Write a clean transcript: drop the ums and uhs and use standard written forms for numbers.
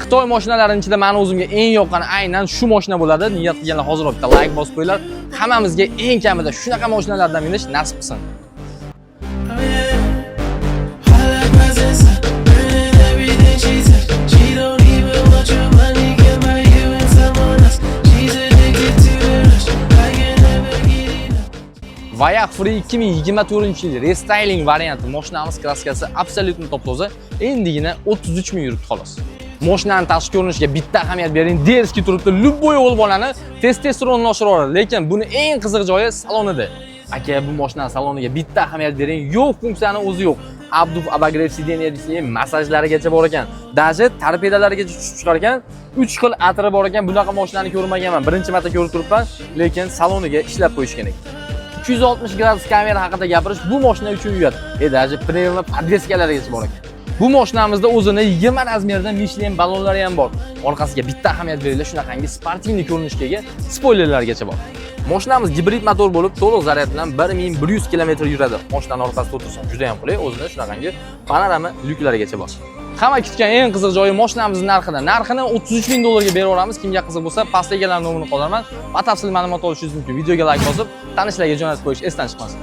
Xitoy mashinalarining ichida meni o'zimga eng yoqqani aynan shu mashina bo'ladi. Niyat qilganlar hozir bitta like bosib qo'yinglar. Hammamizga eng kamida shunaqa mashinalardan minish nasib qilsin. Vayak Free 2024-yil restyling varianti mashinamiz kraskasi absolyutni top-toza, endigina 33 ming yuribdi xolos. Mashinaning tashqi ko'rinishiga bitta ahamiyat bering, derski turibdi, любой o'g'il bolani testosteronini oshiraveradi, lekin buni eng qiziq joyi salonida. Aka, bu mashinaning saloniga bitta ahamiyat bering, yo'q funksiyani o'zi yo'q. Abduf abagrev sideniyasiga masajlarigacha bor ekan. Даже torpedalarigacha tushib chiqar ekan. 3 xil atri bor ekan. Bunaqa mashinani ko'rmaganman. Birinchi marta ko'rib turibman, lekin saloniga ishlab qo'yishgan ekan. 260 gradus kamera haqida gapirish bu mashina uchun uyat. Даже pnevma podveskalargacha bor ekan. Bu mashinamizda o'zini 20 razmerda Michelin ballonlari ham bor. Orqasiga bitta ahamiyat beringlar, shunaqangi sportivniy ko'rinishga ega spoilerlargacha bor. Mashinamiz gibrid motor bo'lib, to'liq zaryad bilan 1100 km yuradi. Mashinaning orqasida o'tirsa juda ham qulay, o'zini shunaqangi panorama lyuklarigacha bor. Hamma kutgan eng qiziq joyi mashinamizning narxida. Narxini 33 ming dollarga beraveramiz. Kimga qiziq bo'lsa, pastda egalarning nomerini qoldirman. Batafsil ma'lumot olishingiz mumkin. Videoga like bosib, tanishlarga jo'natib qo'yish esdan chiqmasin.